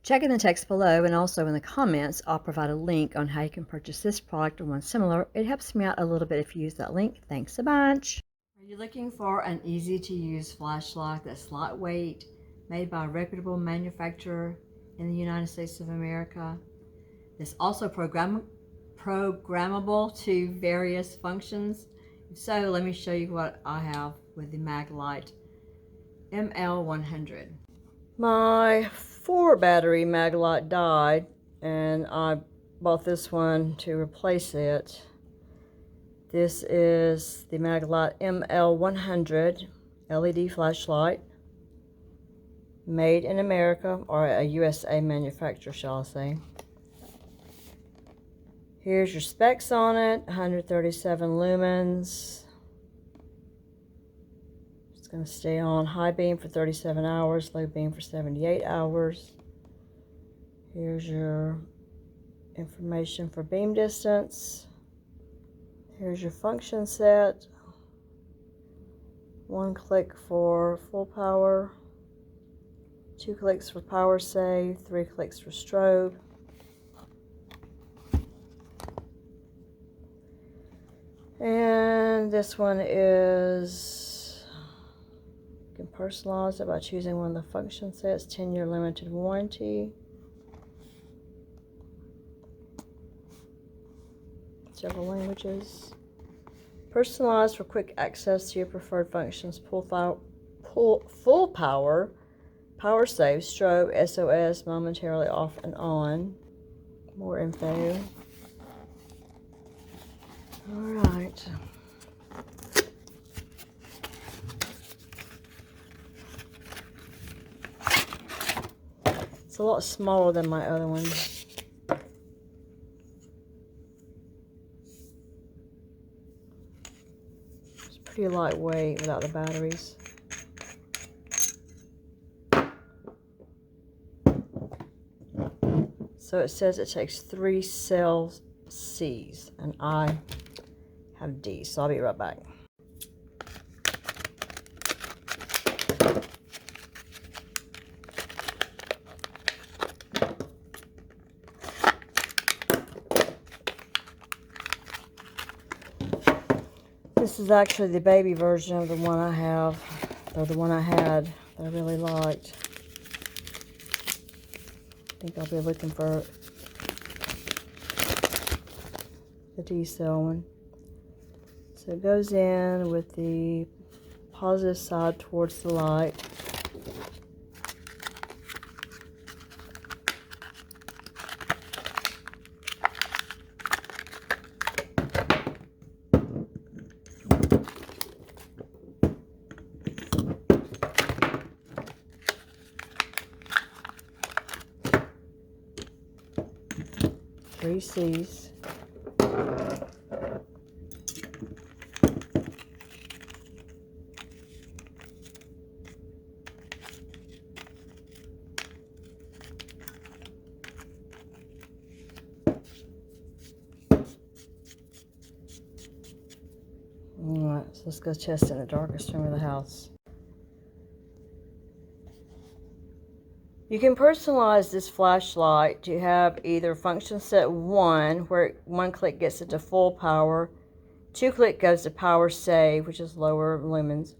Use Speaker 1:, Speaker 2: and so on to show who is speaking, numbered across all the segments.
Speaker 1: Check in the text below, and also in the comments I'll provide a link on how you can purchase this product or one similar. It helps me out a little bit if you use that link. Thanks a bunch. Are you looking for an easy to use flashlight that's lightweight, made by a reputable manufacturer in the United States of America? It's also programmable to various functions. So let me show you what I have with the Maglite ML100. My 4-battery Maglite died, and I bought this one to replace it. This is the Maglite ML100 LED flashlight, made in America, or a USA manufacturer, shall I say. Here's your specs on it: 137 lumens. It's going to stay on high beam for 37 hours, low beam for 78 hours. Here's your information for beam distance. Here's your function set. 1 click for full power, 2 clicks for power save, 3 clicks for strobe. And this one is, you can personalize it by choosing one of the function sets. 10-year limited warranty. Several languages. Personalized for quick access to your preferred functions. Full power, power save, strobe, SOS, momentarily off and on. More info. Alright. It's a lot smaller than my other one. It's pretty lightweight without the batteries. So it says it takes 3 cell C's, and I have D, so I'll be right back. This is actually the baby version of the one I have, or the one I had that I really liked. I think I'll be looking for the D-cell one. So it goes in with the positive side towards the light. Three C's. Alright, so let's go test in the darkest room of the house. You can personalize this flashlight to have either function set 1, where 1 click gets it to full power, 2 click goes to power save, which is lower lumens,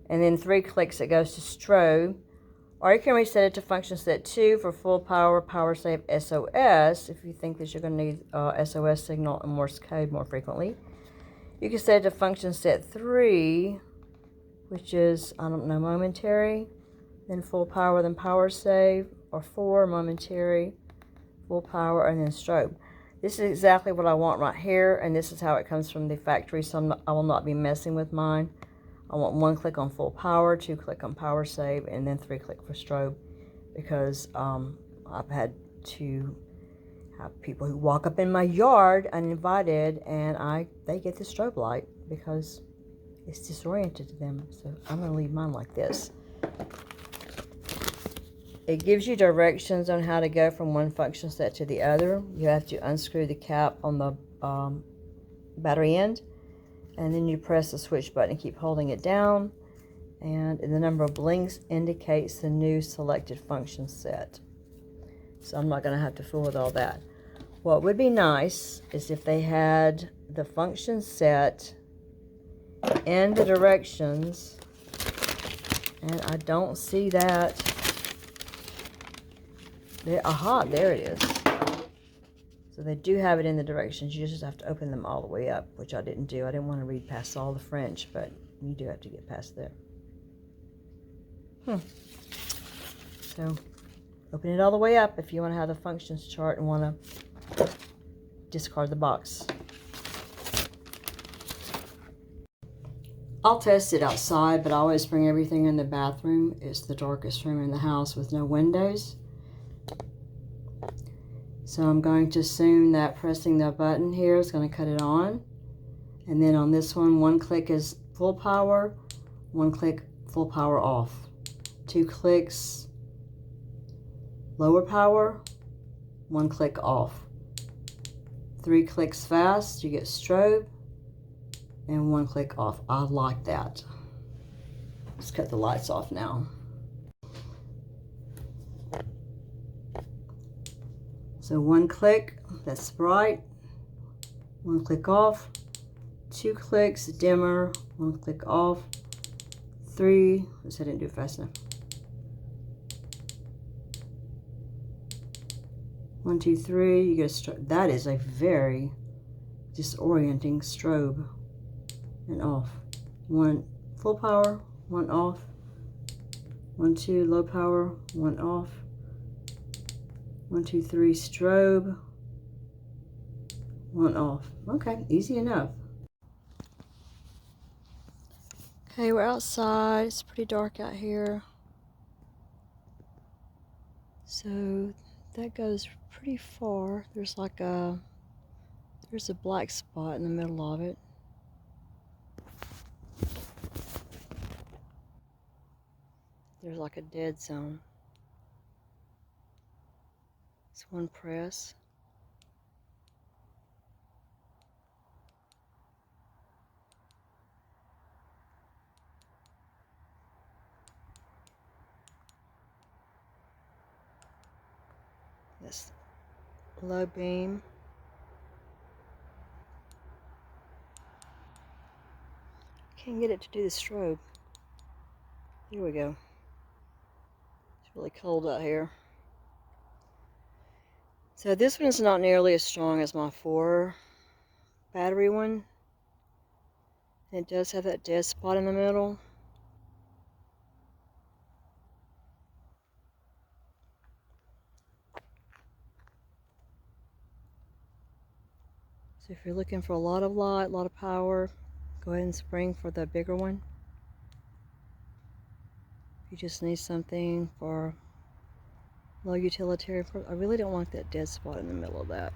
Speaker 1: and then 3 clicks it goes to strobe. Or you can reset it to function set 2 for full power, power save, SOS, if you think that you're going to need SOS signal and Morse code more frequently. You can set it to function set 3, which is, I don't know, momentary, then full power, then power save, or 4, momentary, full power, and then strobe. This is exactly what I want right here, and this is how it comes from the factory, so I will not be messing with mine. I want 1 click on full power, 2 click on power save, and then 3 click for strobe, because I've had to have people who walk up in my yard uninvited, and they get the strobe light because it's disoriented to them. So I'm going to leave mine like this. It gives you directions on how to go from one function set to the other. You have to unscrew the cap on the battery end, and then you press the switch button and keep holding it down, and the number of blinks indicates the new selected function set. So I'm not going to have to fool with all that. What would be nice is if they had the function set in the directions, and I don't see that. There, aha, there it is. So they do have it in the directions. You just have to open them all the way up, which I didn't do. I didn't want to read past all the French, but you do have to get past there. So open it all the way up if you want to have the functions chart and want to discard the box. I'll test it outside, but I always bring everything in the bathroom. It's the darkest room in the house with no windows. So I'm going to assume that pressing the button here is going to cut it on. And then on this one click is full power, 1 click full power off. 2 clicks lower power, 1 click off. 3 clicks fast, you get strobe, and 1 click off. I like that. Let's cut the lights off now. So 1 click, that's bright. 1 click off. 2 clicks, dimmer. 1 click off. 3, I didn't do it fast enough. 1, 2, 3, you get a strobe. That is a very disorienting strobe. And off. 1 full power, 1 off. 1, 2 low power, 1 off. 1, 2, 3 strobe, 1 off. Okay, easy enough. Okay, we're outside. It's pretty dark out here. So that goes pretty far. There's a black spot in the middle of it. There's like a dead zone. It's 1 press. That's low beam. Can't get it to do the strobe. Here we go. It's really cold out here. So this one is not nearly as strong as my 4 battery one. It does have that dead spot in the middle. So if you're looking for a lot of light, a lot of power, go ahead and spring for the bigger one. If you just need something for low utilitarian, I really don't want that dead spot in the middle of that.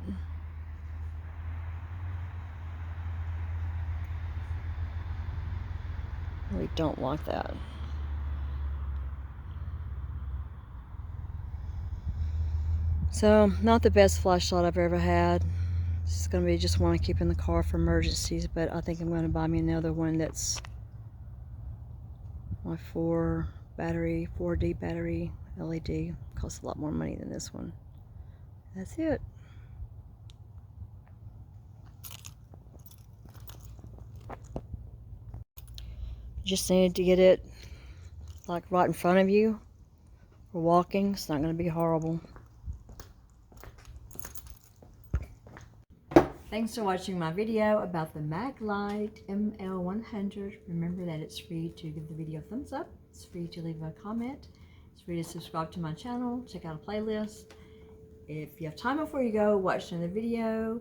Speaker 1: We don't like that. So, not the best flashlight I've ever had. This is going to be just one I keep in the car for emergencies, but I think I'm going to buy me another one that's my 4D battery LED. Costs a lot more money than this one. That's it. Just needed to get it like right in front of you for walking. It's not going to be horrible. Thanks for watching my video about the Maglite ML100. Remember that it's free to give the video a thumbs up. It's free to leave a comment. It's free to subscribe to my channel. Check out a playlist. If you have time before you go, watch another video.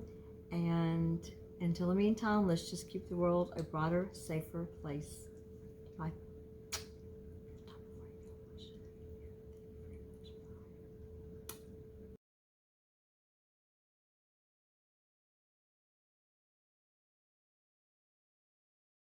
Speaker 1: And until the meantime, let's just keep the world a brighter, safer place. Bye.